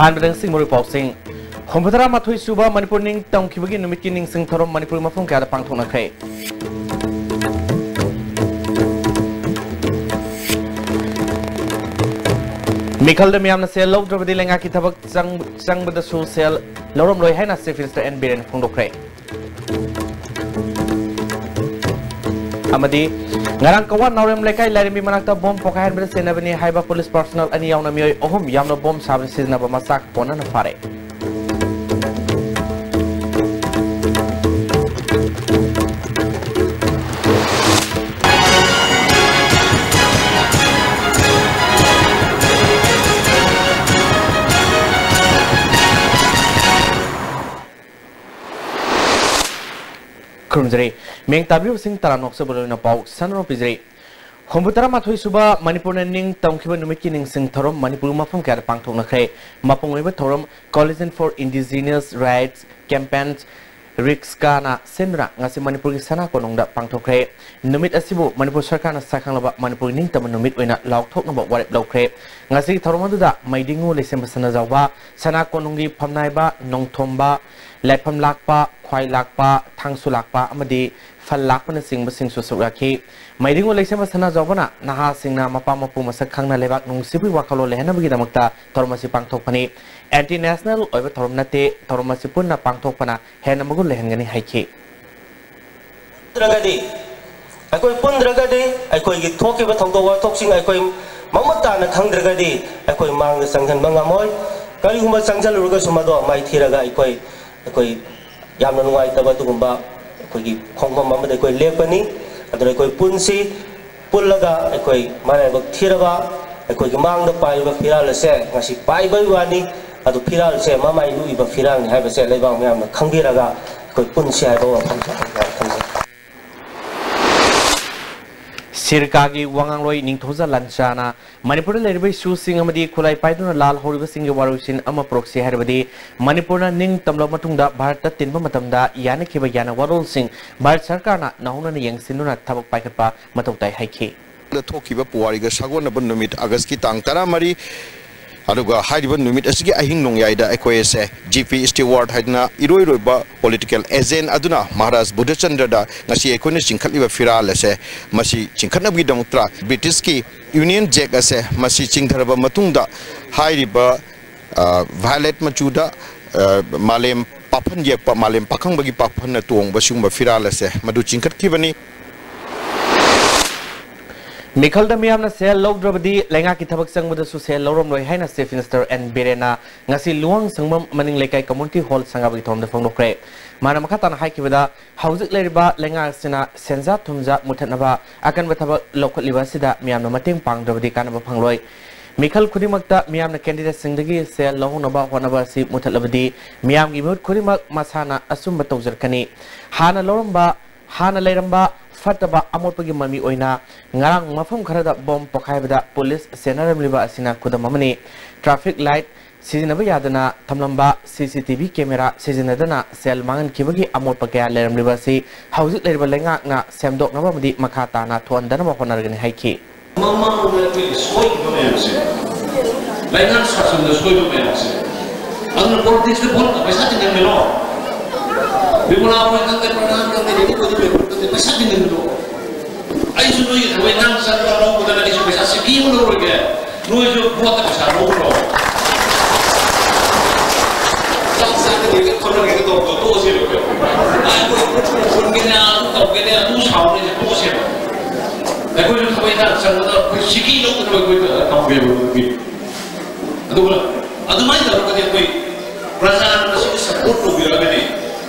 Ahan bedeng sing muri pausing Hombutara mathui suba Manipur ning tong kibagi numit kining sing thorom Manipur mafung kaya pang thong nakhay Mikhal de miyam na sel log drabadi lenga ki thabak sang bada su sel lorom loi hai na Chief Minister and Biren phong dokre Amadi ngarang kawan naurem lekai larimi manakta bom pokahan beda senabani haiba police personnel ani yauna miyoi ohum yamna bom sabri sizna ba masak pona na fare Kurumjari, meng tabiu sing taranok sebelum na pau sanro pijari. Hombutara mathui suba Manipur ning tongkiba numit ning sing thorom Manipur mafum kar pangthok nakhe mapung riba thorom Coalition for Indigenous Rights campaigns Rikskana senra ngasi Manipur sana konongda pangthokre numit asibu Manipur sarkar na sakanglaba Manipur ning tam numit oina laukthok na warep lokre ngasi thoromaduda maidingu lesem sana jawa sana konongi phamnaiba nongthomba laifam lakpa khwai lakpa thangsu lakpa amadi fal lakpa na sing basing susukrakhi maidingu lesem sana jawbana naha singna mapa mapu masak khangna lebak nung sibi wakalo lehna bagi damakta thoromasi pangthokpani anti national oiba thorom nate thoromasi punna pangthokpana hena magul lehengani haiki dragadi akoi pun dragadi akoi gi thoke ba thongdo wa thoksing akoi mamata na khang dragadi akoi mang sanghan bangamoi kali huma sangjal ruga sumado mai thiraga akoi yamna nuai taba tugumba akoi gi khongba mamada akoi lepani adra akoi punsi pullaga akoi mare bak thiraga akoi gi mang da pai ba firal se ngasi pai bai wani adu firal se mamai lu iba firal ni hai ba se leibang myam na khangbiraga akoi punsi hai ba Sirkagi wangang loi ningthoza lanchana Manipur lerbai su sing amadi khulai paiduna lal horiba sing ge warusin ama proxy harbadi Manipur na ning tamlo matungda bharat ta tinba matamda yana khiba yana warol sing bharat sarkar na nahuna ni yengsinuna thabak paikatpa matautai haiki thokiba puari ga sagon na numit august ki tang tara mari aduga haiba numit asigi ahing nong yaida equase gp steward haidna iroi political agent aduna maharaj buddhachandra da ngasi ekone chingkhatliba firal ase masi chingkhatna bi damutra british ki union jack ase masi chingdharaba matungda haiba violet machuda malem paphan yekpa malem pakhang bagi paphan na tong basung ba firal ase madu chingkhat kibani Mikhal da miyam na sel log drabadi lenga ki thabak sang muda su sel lorom loi haina Chief Minister and Birena ngasi luang sangmam maning lekai community hall sangabagi thom da phongnokre mana makata na haiki bada haujik leriba lenga sina senza thumja muthanaba akan ba thabak lokal liba sida miyam na mateng pang drabadi kanaba phangloi Mikhal khudimakta miyam na candidate singdagi sel lohunaba honaba si muthalabadi miyam gi mut khudimak masana asumba tawjarkani hana loromba hana leiramba fataba amotpagi mami oina ngarang mafam kharada bom pokaibada police senaram liba asina kudamamani traffic light sizinaba yadana thamlamba cctv camera sizinadana sel mangan kibagi amotpagya leram liba si haujik leriba lenga nga semdok naba madi makhata na thondana ma honargani haiki mama ume soi bamese lengan sasun da soi bamese anu politics de bol pesa tinengelo bimula ko nang pranam kan de ko de pesa tinengelo ai suno yi ko nang sa ro ko da ni pesa siki mo ro ge no jo bot pesa ro ro sa de ko no ge to se ro ai ko ge na to ge na tu sa ro ne to se ai ko jo ko nang sa ro ko siki no ko ko ta ge ro ge adu mai da ko de ko prasana na siki support ro ge ra ne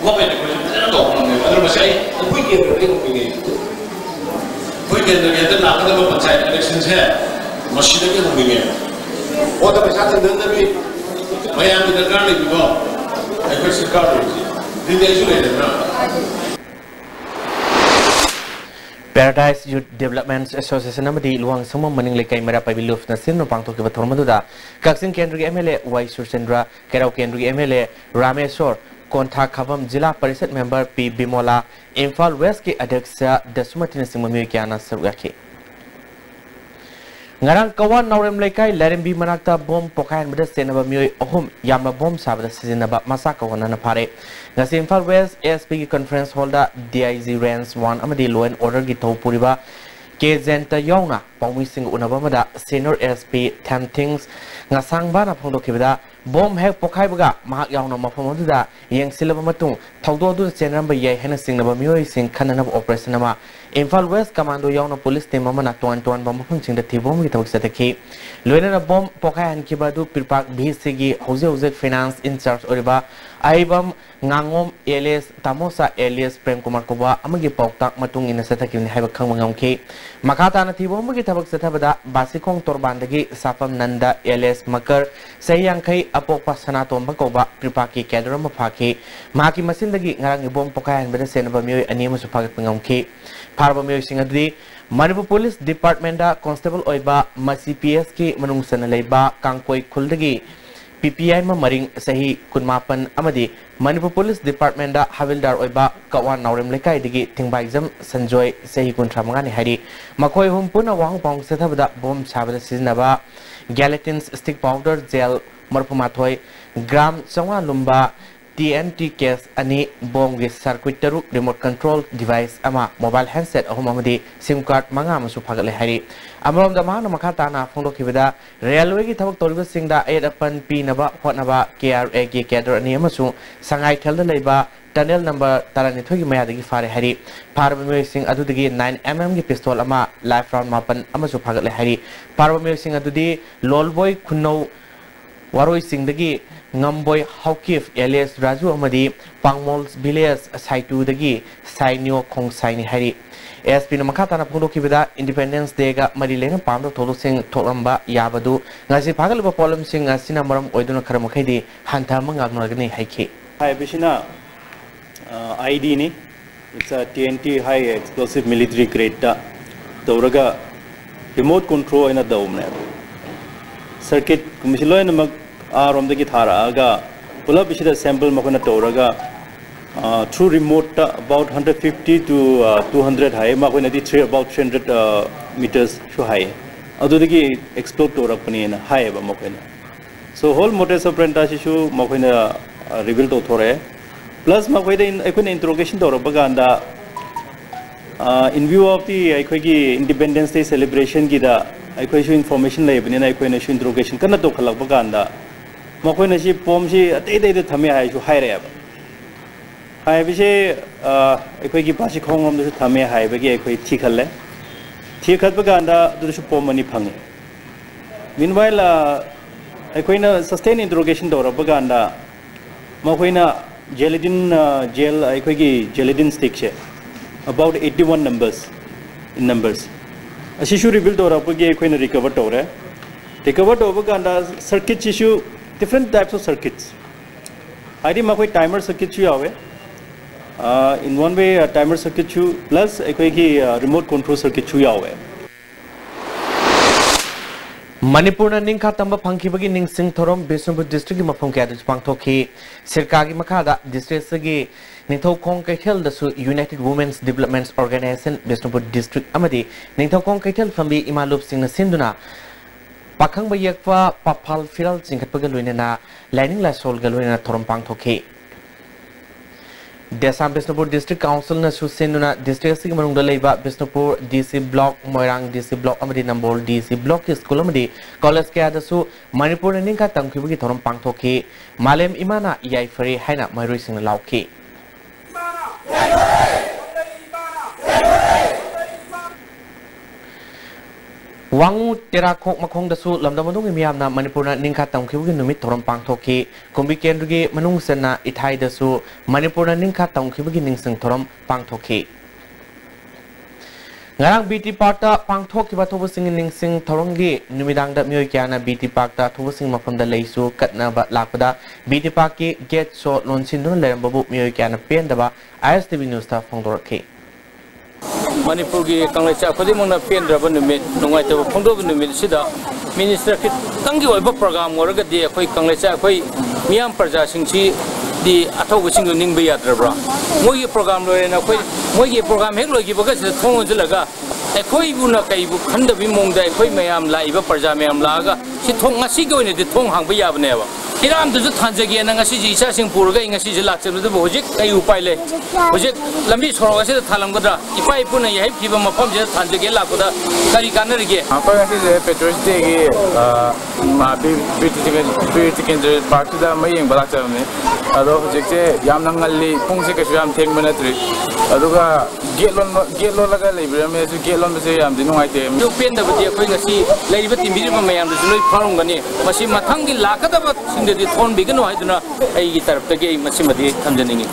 government ko jana to ko ne adar masai ko ge ro ge ko ge कोई केंद्र के अंदर नाम का panchayat election है machine के होंगे वो तो पैसा के अंदर भी मैं यहाँ की दरकार नहीं बिगो कोई सरकार नहीं दिन देश ले लेना Paradise Youth Development Association amadi luang sangma maning lekai mera pabiluf na sin no pangtok ke bathor maduda Kaksin Kendri MLA Y Surchendra Kerau Kendri MLA Rameshwar Kontha Khavam Jila Parishad member P Bimola Imphal West ke adhyaksha Dasumatin Singmami kyana sarugaki Ngarang kawan naurem lekai lerembi manakta bom pokayan beda senaba mioi ohum yamna bom sabada sizinaba masa kawana na phare ngasi Imphal West ASP conference hall da DIG range 1 amadi law and order gi thopuriba ke jenta yauna pawmi sing unaba mada senior ASP Tam Things ngasang bana phongdokibada bom hek pokai baga mahak yauna mafam aduda yeng silaba matung thawdo du chenramba yai hena singnaba mioi sing khanana operation ama Imphal West Commando yauna police team amana tuan bom phungching da thibom gi thawk sataki loina bom pokai han kibadu pirpak BC gi hoje finance in charge oriba aibam ngangom alias tamosa alias Prem Kumar Koba amagi pauktak matung ina sataki ni haiba khang mangam makata na thibom gi thawak sathabada basikong torbandagi safam nanda alias makar sayang kai apokpa sanatom bakoba pirpaki kedram phaki maki masindagi ngarang bom pokai han beda senaba mioi ani musu phagat pangam Parba mioi sing adri Manipur Police Department da Constable oiba masi PS ki manung sana leiba kangkoi khuldagi PPI ma maring sahi kunmapan amadi Manipur Police Department da Havildar oiba kawan naurem lekai digi thingbai exam sanjoy sahi kuntra mangani hari makoi humpuna wang pong sethabada bom sabada siznaba gelatin stick powder gel marpumathoi gram changwa lumba TNT case ani bom gi circuit taru remote control device ama mobile handset ahum amadi sim card manga masu phagale hari amrom da mahana makata na phongdokibada railway gi thabak toriba singda aid apan p naba hotnaba KRA gi cadre ani amasu sangai thelda leiba tunnel number tarani thogi maya dagi fare hari parba sing adudagi 9mm gi pistol ama life round mapan amasu phagale hari parba sing adudi lolboy khunno waroi singdagi Ngamboy Haukif alias Raju Amadi Pangmols Village Saitu dagi Sainyo Kong Saini Hari ASP na makata na pundo kibida Independence Day ga marilena pamdo tolu sing tolamba yabadu ngasi pagal ba problem sing asina maram oiduna karamakhay di hanta mangagnagani haiki Hi Bishina ID ni it's a TNT high explosive military grade da tawraga remote control ina daumne circuit kumishilo ina mag from the Githara, pull up the sample Makona through remote about 150 to 200 high, Makona about 300 meters high. Adudigi explode to Rapani and high Makona. So, whole motors of Prenta issue Makona revealed to Thore. Plus, Makona in interrogation to Rapaganda in view of the Independence Day celebration, Gida, I information lab in I interrogation, Kanato Kalapaganda. Makoi si pom si ate de thame hai chu hai re hai bi se ekoi gi pasi khong rom de thame hai ba gi ekoi thi khal le thi khat ba ganda du su pom mani phang meanwhile ekoi na sustain interrogation do ra ba ganda makoi na gelatin gel ekoi gi gelatin stick che about 81 numbers asi shu rebuild do ra ba gi ekoi na recover do ba ganda circuit issue different types of circuits. I think we timer circuit in one way a timer circuit plus a remote control circuit. Manipur na ningka tamba phangkibagi ningsing thorom Bishnupur district gi mafam kya dich pangthoki sirkagi makada district sagi ningthau khong kaithel dasu United Women's Development Organization Bishnupur district amadi ningthau khong kaithel fambi imalup singna sinduna Pakang bayakwa papal firal singkat pagaluina lining la sol galuina thorom thoki Desam Bishnupur District Council na susenuna district sig manung dalaiba Bishnupur DC block Moirang DC block amadi number DC block school amadi college ke adasu Manipur ninka tangkibagi thorom thoki malem imana yai fari haina mairui sing lauki Wangu terakok makong dasu lamda manung imiamna Manipur na ningka tangkibagi numit thorom thoki kumbi kendrugi manung sena ithai dasu Manipur na ningka tangkibagi ningsing thorom thoki ngarang BT Park ta thoki ba thobu sing ningsing thorongi numidang da mioi kya na BT Park ta thobu sing mafam da leisu katna ba lakpada BT Park ki gate so lonsin dun lerem babu mioi kya na pen da ba ISTV news ta phongdor ki Manipur ki Kanglecha khodi mongna pendra numit nungai te phongdo numit sida minister ki tangi oiba program oraga di khoi Kanglecha khoi miyam praja singchi di athau sing ning be yadrabra moi program lo na khoi moi program hek lo gi baga se thong jalaga khoi bu na kai bu khanda bi mong dai khoi mayam la iba praja mayam la ga si thong ngasi go ne di thong hang ba yab ne ba Iram tu thanje gi na ngasi ji isa sing pur ga ngasi ji lak chen du hojik kai upai le hojik lambi choro ga se thalam gadra ipai pu na yai phi ba mafam je thanje ge la ko da kari kanar ge apa ngasi je petrol ste gi ma bi tiken je party da mai yeng balak cham ne ado hojik je yam nang ngali pung se ka yam theng mana tri aduga gelon la ga le bi me su gelon se yam di ngai te yu pen da bi khoi ngasi le bi ti mi ba mayam du loi pharong ga ni masi mathang gi la ka da ba di thon bigano haiduna ai gi tarap ta ge masimadi thamjaningi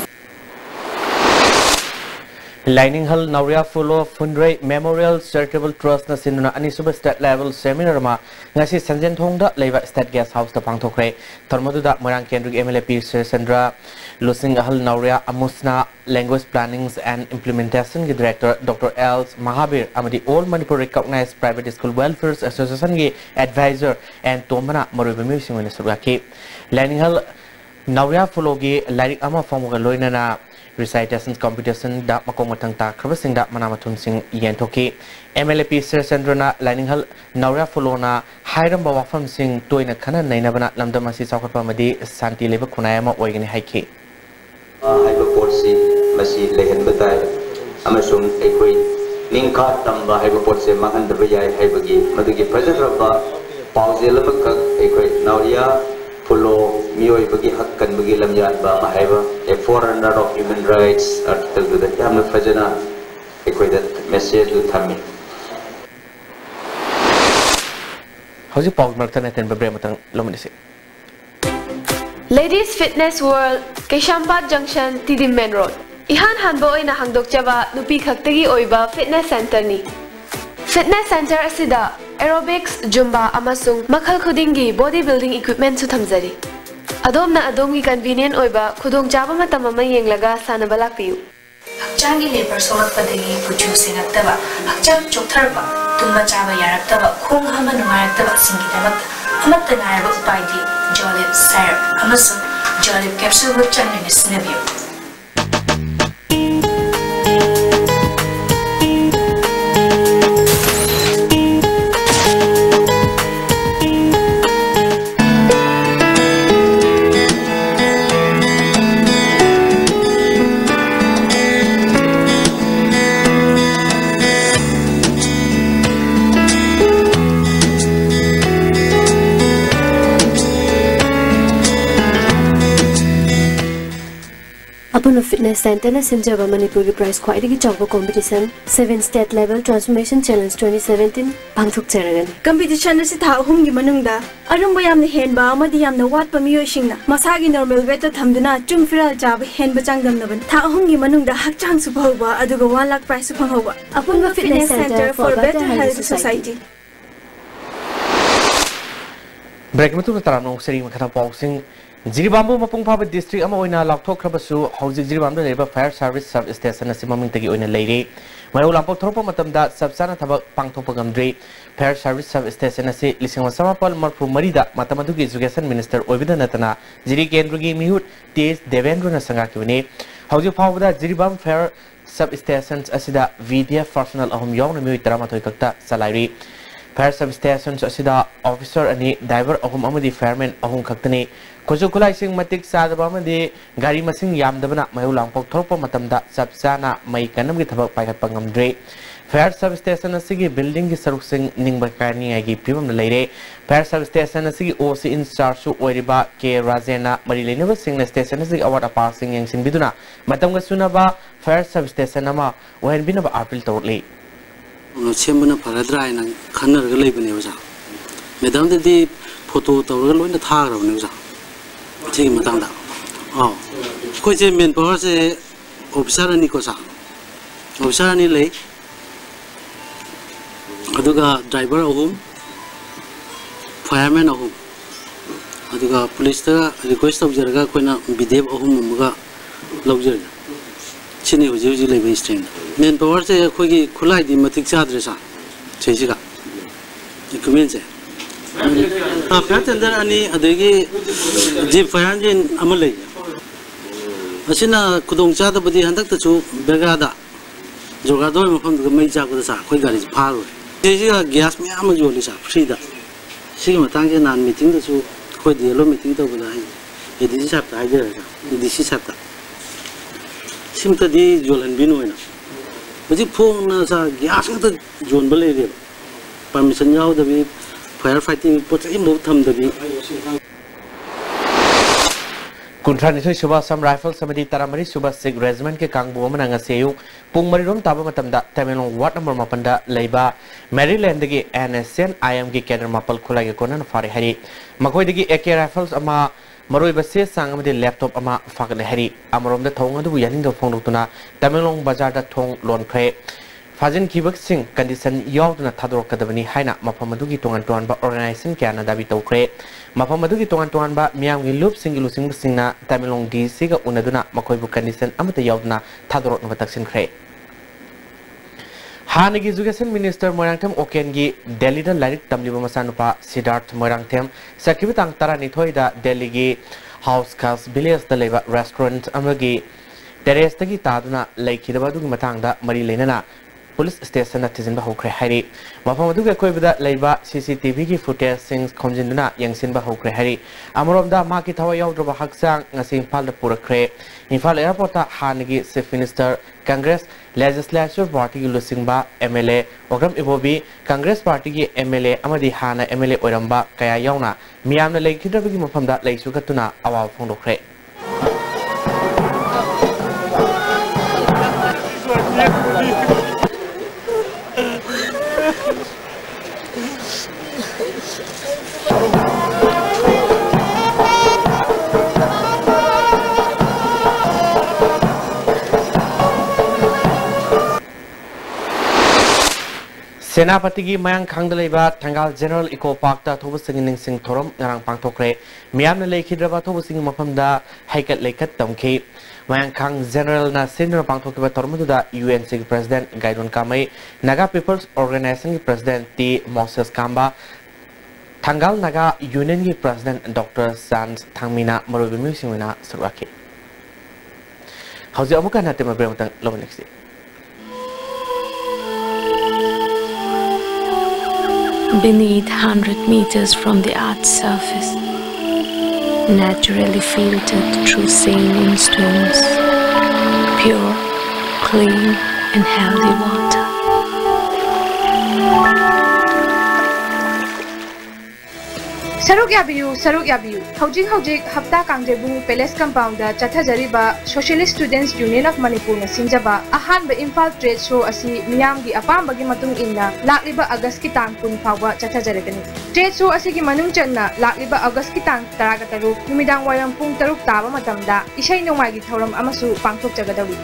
Lining Hall Nauria Fulo Fundray Memorial Charitable Trust na sinuna anisuba state level seminar ma ngasi sanjen thongda leba state guest house ta pangthokre thormadu da Morang Kendrick MLP Sandra Lusing Hall Nauria Amusna Language Planning and Implementation gi Director Dr. Els Mahabir amadi All Manipur Recognized Private School Welfare Association gi Advisor and Tomana Morubami singone subaki Lining Hall Nauria Fulo gi Lirik ama formuga loinana Recitation competition da makong matang ta krabasing da manamatun sing yen thoki MLP Sandrana Lining Hall Nauria Fulona Hiram Bawafam sing toina khana nainabana lamdamasi saukapa madi santi leba khunayama oigani haiki haiba porsi masi lehen batai amasung ekoi ningka tamba haiba porsi mahandaba yai haibagi madugi fajaraba pauzelabaka ekoi Nauria Fulo mioi bagi hak kan bagi lamyan ba mahaiba a forerunner of human rights article to the hamna fajana ekoi that message to thami Hoji Paul Martin ten babre matang lomanisi Ladies Fitness World Keshampat Junction Tidim Main Road Ihan hanbo oina hangdok chaba nupi khaktagi oiba fitness center ni Fitness center asida aerobics, Zumba, amasung makhal khudingi bodybuilding equipment su thamjari. Adomna adomgi convenient oiba khudong chaba matam ama yenglaga sanaba lakpiu. Hakchangi labor solakpadagi puju sinaktaba, hakchang choktarba, tumba chaba yaraktaba, khong hama nungayaktaba singidabak, amatta ngaraba upaidi, Jolib syrup, amasung Jolib capsule with changlini sinabiu. Upon Fitness Center na Sinjaba Manipuri Prize Quality Chawba Competition 7 State Level Transformation Challenge 2017 Pangthok Charagan. Competition na si tha ahum gi manungda arumba yamna henba amadi yamna watpa miyo singna masagi normal weight ta thamduna chumfiral jab henba changdam naban tha ahum gi manungda hakchang su bhawba aduga 1 lakh prize su phanghoba upon Fitness Center for Better Health Society. Break mutu tarano seri makata pausing Jiribambu mapung phaba district ama oina lakthok khrabasu hauji jiribamda leba fire service sub station asi maming tagi oina leire mayu lampok thorpa matamda sabsana thabak pangthokpa gamdri fire service sub station asi lisingwa samapal marfu marida matamadugi education minister oibida natana jiri kendrugi mihut ts devendra na sanga kibne hauji phawda jiribam fire sub stations asida vdf personnel ahum yawna mi 13 kakta salairi fire sub stations asida officer ani driver ahum amadi fireman ahum kaktani Kujukulai sing matik sadaba amadi gari masing yamdabana mayu langpok thorpa matamda sabsana mai kanam gi thabak paikhat pangamdre fire sub station asigi building gi saruk sing ningba kani agi pibam na leire fire sub station asigi OC in charge su oiriba ke Rajena mari leneba sing station asigi award apa sing yang sin biduna matam ga sunaba fire sub station ama ohen binaba appeal tawli sembana paradra ina khanar ga leibane oja medam de photo tawra loina thara ne oja ठीक मतंग दा कोई जे main power से officer नि को सा officer नि ले अदुगा driver अहुम fireman अहुम अदुगा police ता रिक्वेस्ट ऑफ जरगा कोइना विदेव अहुम मुगा लौजर सिनी हुजी हुजी लेबे स्ट्रेंथ मेन पावर से अखोगी खुलाई दी मतिक चाद्रे सा सेसिगा इक्विपमेंट से फायर टेंडर अनि अदेगी जीप फायर इंजिन अमल ले असिना खुदोंग चादबदी हंदक तचु बेगादा जोगादोर मफम मई चाकदा सा खोई गाड़ी फारो सेसिगा गैस मयाम जोली सा फ्रीदा सिगी मतंग से नान मीटिंग तचु खोई दिलो मीटिंग तो बदा है एडीसी साहब ता हाइदर एडीसी साहब ता सिमतदी जोलन बिनोइना बजी फोन सा गैस का जोन बले रे परमिशन याव दबी फायर फाइटिंग पोचै मो थम दबी कुंथ्रानिथोई सुबह सम राइफल समदि तरामरी सुबह सिख रेजिमेंट के कांगबु अमना ngasiyu pung marirom taba matamda Tamelong ward number 8 da leiba Maryland gi NSN IM gi kedar mapal khulagi konan fari hari makoi digi AK rifles ama maroi base sang amadi laptop ama fakle hari amarom da thong adu yaning da phong rutuna Tamelong bazar da thong lon khre Fajin kibak sing condition yauduna thador kadabani haina mapamadugi tongan toan ba organization kyana dabi tawkre mapamadugi tongan toan ba miam gi loop singilu singna Tamelong DC ga unaduna makoi bu condition amata yauduna thador na taksin khre Hanagi Education Minister Moirangthem Okengi Delhi da Larik Tamliba Masanupa Siddharth Moirangthem Sakibitang Taranithoi da Delhi gi House Cars Village da leba restaurant amagi terrace tagi taduna laikhidaba dugi matangda mari lenana police station na tizin ba hokre hari mafam adu ga koibada leiba CCTV gi footage sings khonjinduna yangsin ba hokre hari amromda ma ki thawa yaudroba haksang ngasi Imphal da purakre Imphal airport ta hanagi chief minister Congress legislature party gi lusingba MLA program ibobi Congress party gi MLA amadi hana MLA oiramba kaya yauna miyamna leikhidaba gi mafamda leisu gatuna awaw phongdokre Senapati gi mayang khangdalaiba Thangal General Eco Park ta thobusing sing thorom ngarang pangthokre miyamna leikhidraba thobusing mafamda haikat leikat tamkhi mayang khang General na senior pangthokiba thormuda UNC President Gaidon Kamai Naga People's Organization gi President T Moses Kamba Thangal Naga Union gi President Dr. Sans Thangmina marobi musingna surwaki hauji amuka na tema bremtang loneksi Beneath 100 meters from the Earth's surface, naturally filtered through sailing stones, pure, clean and healthy water. Saruk yabiyu. Hojik hapta kangjebu Palace Compound da chathajariba Socialist Students Union of Manipur na sinjaba ahanba Imphal Trade Show asi miyamgi apambagi matung inna lakliba August ki tang 10 fawa chathajaragani. Trade Show asi ki manung channa lakliba August ki tang 13 numidang wayam pung 3 taba matamda isai nongmai gi thoram amasu pangthok jagadawi.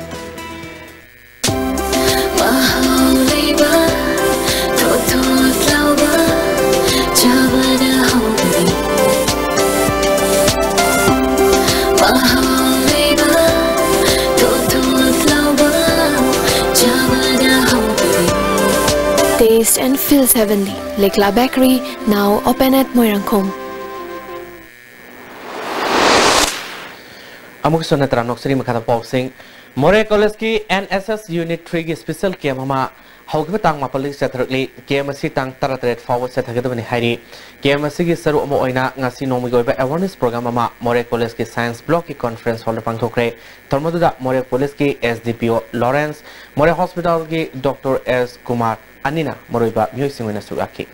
Taste and feels heavenly. Lekla Bakery, now open at Moirangkom. Amuk sonatra noksari makata pausing More College ki NSS Unit 3 ki special camp hama haugiba tang mapalik sathrakli camp asi tang taratret forward sathagedabani hari camp asi gi saru amo oina ngasi nomi goiba awareness program ama More College ki science block ki conference hall pangthokre tormoduda More College ki SDPO Lawrence More Hospital ki Dr. S Kumar Anina Moroiba Myoisingwena Sugaki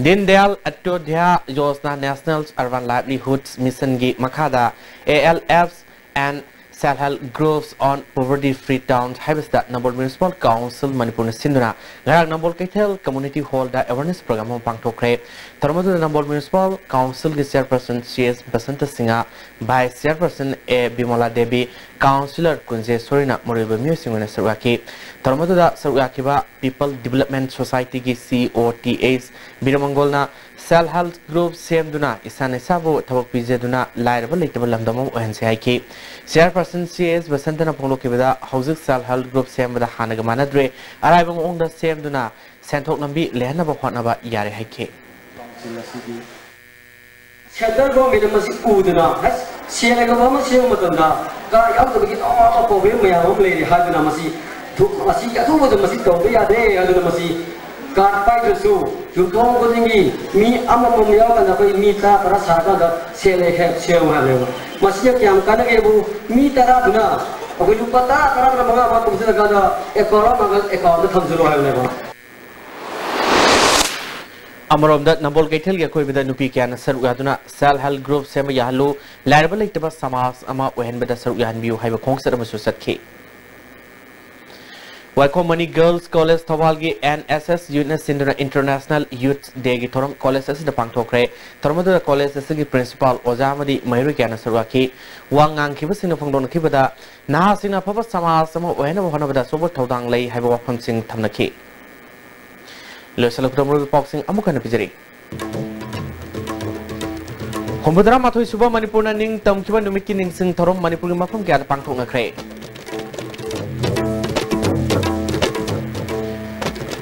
Din Dayal Atyodhya Yojana National Urban Livelihoods Mission gi Makhada ALFs and self-help groups on poverty-free towns Haibista Nambol Municipal Council Manipur Sinduna Garang Nambol Kaitel Community Hall da awareness program pangthokre Tarmadu Nambol Municipal Council ki Chairperson CS Basanta Singha Vice Chairperson A Bimola Devi Councillor Kunje Sorina Moriba Musingwena Sarwaki Tarmadu da Sarwaki ba People Development Society ki COTAs Biramangolna self help group semduna isane sabu thawak pijaduna lairaba leitaba lamdamam ohense haiki chairperson CS Basantana Ponglokiba houses self help group sembada hanaga manadre araibang ongda semduna senthok lambi lehnaba hotnaba yare haiki Center go mi masi uduna has siya ga mama siya matanda ka yaw to bigit o problem maya hom le haduna masi thuk masi ka thu do masi to be ade aduna masi कार पाई जो युद्धों को देंगी मी अम्म mummy याव का कोई मी ता तरह सारा का सेले है सेव है लेवो मसीह क्या हम करने के वो मी तरह दुना अगर युग पता तरह तरह मंगा बात तुमसे लगा था एक और मगर एक और तो थम जरूर है लेवो अमरोमदा नंबोल कैथल के कोई विदा नुपी क्या नसर उगादुना सेल हेल्थ ग्रुप से में याहलो लाइबल इतबा समाज अमा ओहन बदा सर उगान बियो HYBE खोंगसर Masu सतखे Wakomani Girls College Thawalgi NSS Unit Sinduna International Youth Day gi thoram college as the pangthokre tharmadu college as gi principal Ojamadi Mayru Kana Sarwaki wangang khiba sing phangdon khibada na singna phaba samaj sama ohena bahana bada sobo thodang lei haiba wapham sing thamnaki lesalak ramru boxing amukana pijari Hombudra mathoi suba Manipurna ning tamkiba numit ki ning sing thorom Manipur gi mapham kya pangthok na khre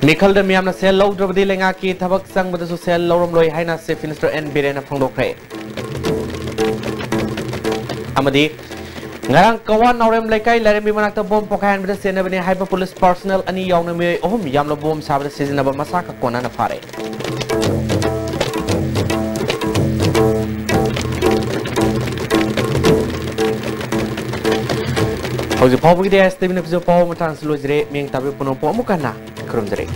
Mikal dan miam na sel law drabadi lenga ki thabak sang bada su sel lawram loi haina Chief Minister N Birena phangdokre amadi ngarang kawan nawrem laikai larem bimanakta bom pokahan bada sena bani haiba police personnel ani yawna me ohum yamla bom sabada season ba masaka kona na fare Hoje povo que deste bine piso povo matang sulojre ming tabi puno pomo kana krum jere